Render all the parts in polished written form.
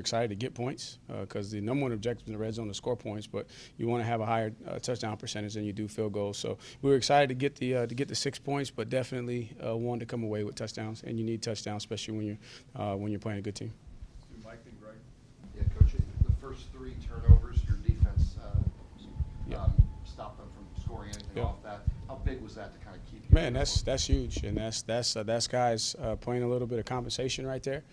excited to get points because the number one objective in the red zone is to score points, but you want to have a higher touchdown percentage than you do field goals. So we were excited to get the 6 points, but definitely wanted to come away with touchdowns, and you need touchdowns, especially when you're playing a good team. Mike and Greg. Yeah, Coach, the first 3 turnovers, your defense stopped them from scoring anything off that. How big was that to kind of keep you? Man, that's huge, and that's guys playing a little bit of compensation right there.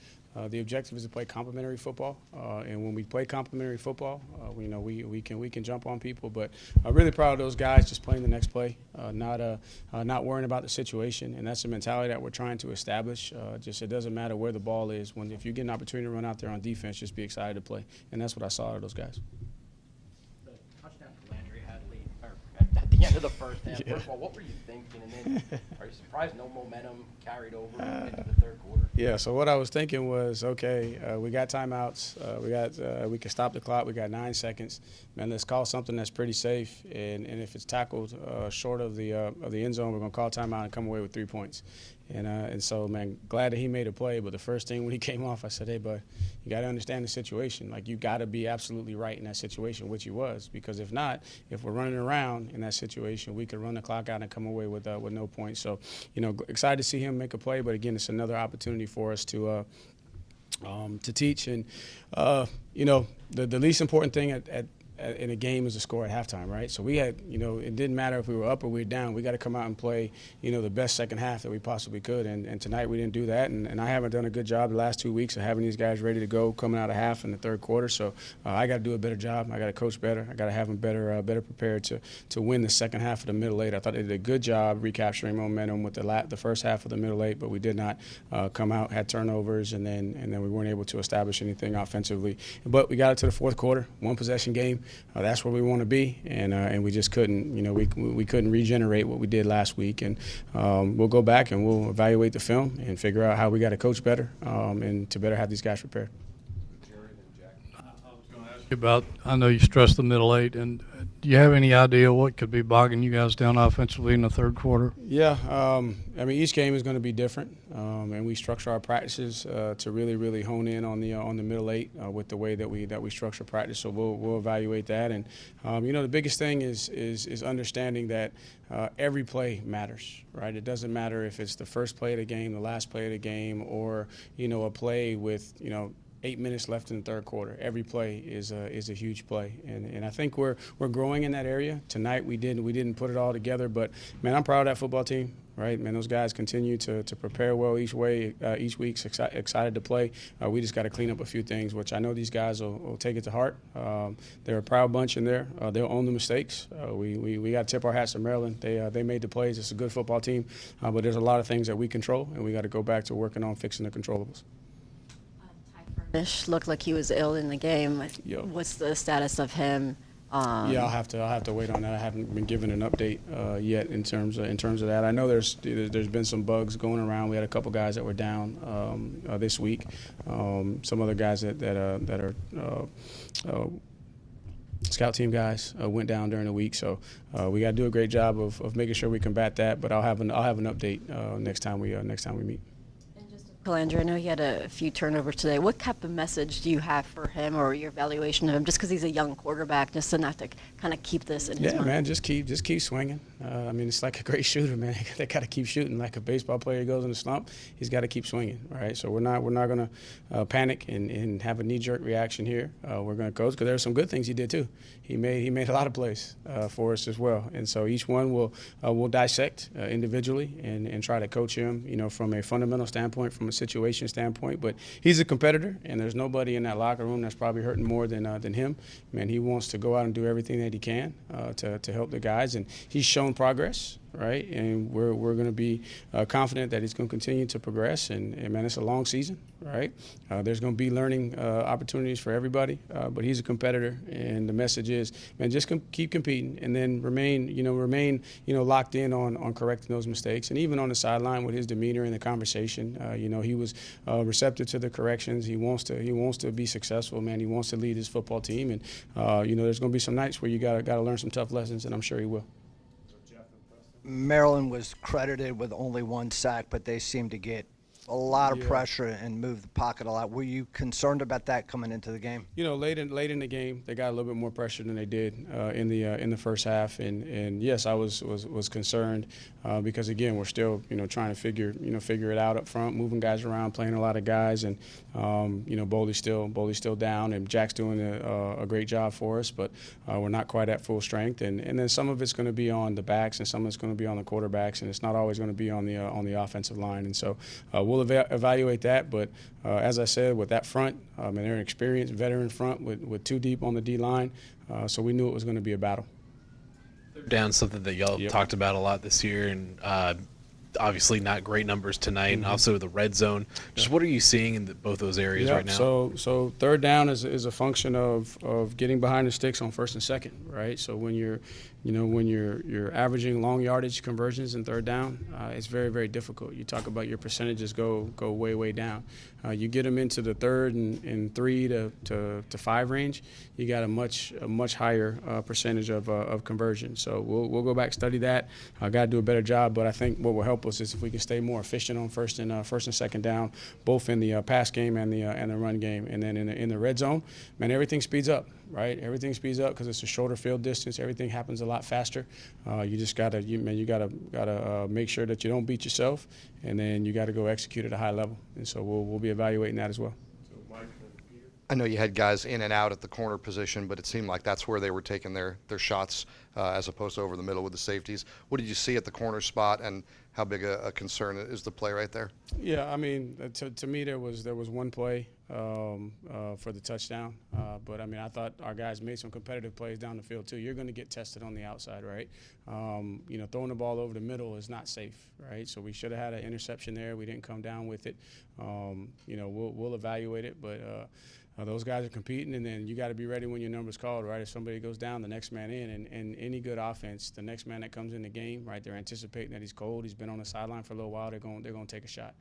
The objective is to play complementary football, and when we play complementary football, we can jump on people. But I'm really proud of those guys just playing the next play, not worrying about the situation, and that's the mentality that we're trying to establish. Just it doesn't matter where the ball is. If you get an opportunity to run out there on defense, just be excited to play, and that's what I saw out of those guys. The touchdown Landry had at the end of the first half. Yeah. First of all, what were you thinking? And then are you surprised no momentum carried over into the third quarter? Yeah, so what I was thinking was, okay, we got timeouts. We can stop the clock. We got 9 seconds. Man, let's call something that's pretty safe. And if it's tackled short of the end zone, we're going to call timeout and come away with 3 points. And so, man, glad that he made a play. But the first thing when he came off, I said, hey, bud, you got to understand the situation. Like, you got to be absolutely right in that situation, which he was. Because if not, if we're running around in that situation, we could run the clock out and come away with no points. So, excited to see him make a play. But, again, it's another opportunity for us to teach. And, the least important thing in a game is the score at halftime, right? So we had, it didn't matter if we were up or we were down. We got to come out and play, the best second half that we possibly could. And tonight we didn't do that. And I haven't done a good job the last 2 weeks of having these guys ready to go coming out of half in the third quarter. So I got to do a better job. I got to coach better. I got to have them better prepared to win the second half of the middle eight. I thought they did a good job recapturing momentum with the first half of the middle eight, but we did not come out, had turnovers, and then we weren't able to establish anything offensively. But we got it to the fourth quarter, 1 possession game. That's where we want to be, and we just couldn't. We couldn't regenerate what we did last week, and we'll go back and we'll evaluate the film and figure out how we got to coach better and to better have these guys prepared. I was going to ask you about. I know you stressed the middle eight, and do you have any idea what could be bogging you guys down offensively in the third quarter? Yeah, each game is going to be different, and we structure our practices to really hone in on the middle eight with the way that we structure practice. So we'll evaluate that, and the biggest thing is understanding that every play matters, right? It doesn't matter if it's the first play of the game, the last play of the game, or a play with 8 minutes left in the third quarter. Every play is a huge play, and I think we're growing in that area. Tonight we didn't put it all together, but man, I'm proud of that football team. Right, man, those guys continue to prepare well each week, excited to play. We just got to clean up a few things, which I know these guys will take it to heart. They're a proud bunch in there. They'll own the mistakes. We got to tip our hats to Maryland. They made the plays. It's a good football team, but there's a lot of things that we control, and we got to go back to working on fixing the controllables. Looked like he was ill in the game. Yep. What's the status of him? Yeah, I'll have to wait on that. I haven't been given an update yet in terms of that. I know there's been some bugs going around. We had a couple guys that were down this week. Some other guys that are scout team guys went down during the week. So we got to do a great job of making sure we combat that. But I'll have an update next time we meet. Andrew, I know he had a few turnovers today. What type of message do you have for him or your evaluation of him, just because he's a young quarterback, just enough to kind of keep this in his mind? Yeah, man, just keep swinging. It's like a great shooter, man. They got to keep shooting. Like a baseball player goes in a slump, he's got to keep swinging, right? So we're not going to panic and have a knee-jerk reaction here. We're going to coach, because there are some good things he did too. He made a lot of plays for us as well, and so each one we'll dissect individually and try to coach him, from a fundamental standpoint, from a situation standpoint. But he's a competitor, and there's nobody in that locker room that's probably hurting more than him. Man, he wants to go out and do everything that he can to help the guys, and he's shown progress, right? And we're going to be confident that he's going to continue to progress. And man, it's a long season, right? There's going to be learning opportunities for everybody, but he's a competitor, and the message is, man, just keep competing, and then remain locked in on correcting those mistakes. And even on the sideline with his demeanor in the conversation, he was receptive to the corrections. He wants to be successful, man. He wants to lead his football team, and there's going to be some nights where you got to learn some tough lessons, and I'm sure he will. Maryland was credited with only 1 sack, but they seemed to get a lot of Yeah. pressure and move the pocket a lot. Were you concerned about that coming into the game? You know, late in the game, they got a little bit more pressure than they did in the first half, and yes, I was concerned because again, we're still trying to figure it out up front, moving guys around, playing a lot of guys, and Boley's still down, and Jack's doing a great job for us, but we're not quite at full strength, and then some of it's going to be on the backs, and some of it's going to be on the quarterbacks, and it's not always going to be on the offensive line, and so we'll evaluate that, but as I said, with that front, and they're an experienced veteran front with two deep on the D line, so we knew it was going to be a battle. Down something that y'all Yep. talked about a lot this year, and obviously not great numbers tonight, and also the red zone. Just what are you seeing in both those areas right now? So third down is a function of getting behind the sticks on first and second, right? So when you're averaging long yardage conversions in third down, it's very, very difficult. You talk about your percentages go way down. You get them into the third and 3 to 5 range, you got a much higher percentage of conversion. So we'll go back, study that. I got to do a better job, but I think what will help us is if we can stay more efficient on first and second down, both in the pass game and the run game, and then in the red zone, man, everything speeds up. Right, everything speeds up because it's a shorter field distance. Everything happens a lot faster. You just gotta make sure that you don't beat yourself, and then you got to go execute at a high level. And so we'll be evaluating that as well. I know you had guys in and out at the corner position, but it seemed like that's where they were taking their shots as opposed to over the middle with the safeties. What did you see at the corner spot, and how big a concern is the play right there? Yeah, I mean, to me there was one play for the touchdown, but I mean I thought our guys made some competitive plays down the field too. You're going to get tested on the outside, right? Throwing the ball over the middle is not safe, right? So we should have had an interception there. We didn't come down with it. We'll evaluate it, but. Those guys are competing, and then you got to be ready when your number's called, right? If somebody goes down, the next man in, and any good offense, the next man that comes in the game, right? They're anticipating that he's cold. He's been on the sideline for a little while. They're going to take a shot.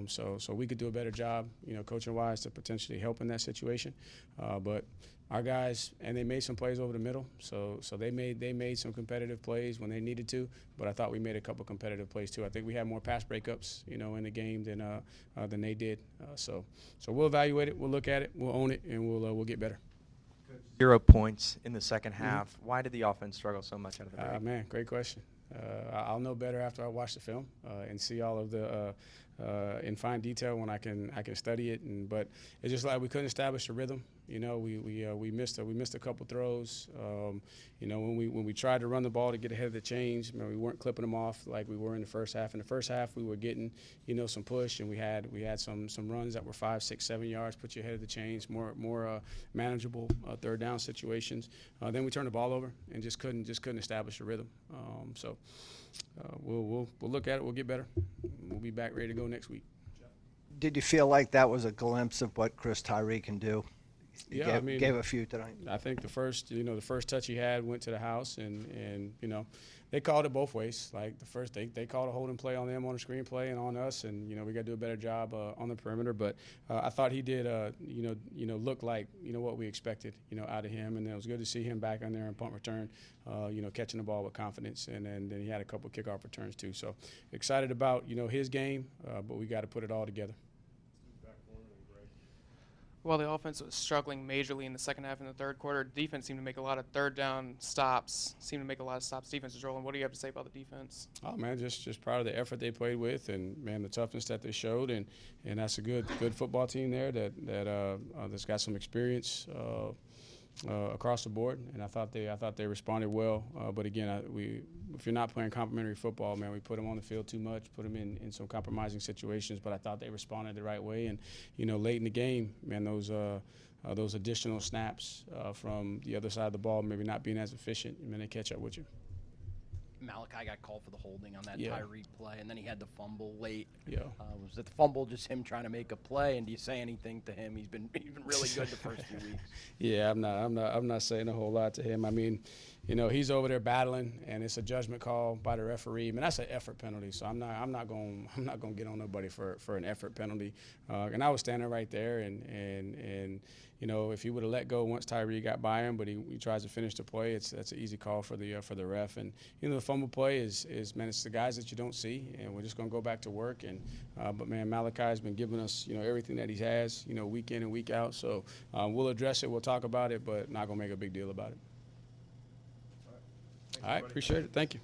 So we could do a better job, coaching-wise, to potentially help in that situation. But our guys, and they made some plays over the middle, so they made some competitive plays when they needed to. But I thought we made a couple competitive plays too. I think we had more pass breakups, in the game than they did. So we'll evaluate it, we'll look at it, we'll own it, and we'll get better. 0 points in the second half. Why did the offense struggle so much out of the break? Man, great question. I'll know better after I watch the film and see all of the in fine detail when I can study it. But it's just like we couldn't establish a rhythm. We missed a couple throws. When we tried to run the ball to get ahead of the chains, we weren't clipping them off like we were in the first half. In the first half, we were getting some push, and we had some runs that were 5, 6, 7 yards, put you ahead of the chains, more manageable third down situations. Then we turned the ball over and just couldn't establish a rhythm. We'll look at it. We'll get better. We'll be back ready to go next week. Did you feel like that was a glimpse of what Chris Tyree can do? Yeah, gave a few tonight. I think the first touch he had went to the house, and they called it both ways. Like the first, they called a holding play on them on the screenplay and on us, and we got to do a better job on the perimeter. But I thought he did, look like what we expected, out of him, and it was good to see him back on there in punt return, catching the ball with confidence, and then he had a couple kickoff returns too. So excited about his game, but we got to put it all together. While the offense was struggling majorly in the second half and the third quarter, defense seemed to make a lot of third down stops, Defense was rolling. What do you have to say about the defense? Oh, man, just proud of the effort they played with, and, man, the toughness that they showed. And that's a good football team there that's got some experience across the board. And I thought they responded well. But, again, if you're not playing complimentary football, man, we put them on the field too much, put them in some compromising situations. But I thought they responded the right way. And, late in the game, man, those additional snaps from the other side of the ball maybe not being as efficient, and then they catch up with you. Malachi got called for the holding on that Yeah. Tyree play, and then he had the fumble late. Yeah. Was it the fumble just him trying to make a play? And do you say anything to him? He's been really good the first few weeks. Yeah, I'm not saying a whole lot to him. I mean, he's over there battling, and it's a judgment call by the referee. I mean, that's an effort penalty, so I'm not going to get on nobody for an effort penalty. And I was standing right there, and if he would have let go once Tyree got by him, but he tries to finish the play, that's an easy call for the ref. And the fumble play is man, it's the guys that you don't see, and we're just going to go back to work. And but man, Malachi has been giving us everything that he has week in and week out. So we'll address it, we'll talk about it, but not going to make a big deal about it. All right, appreciate it. Thank you.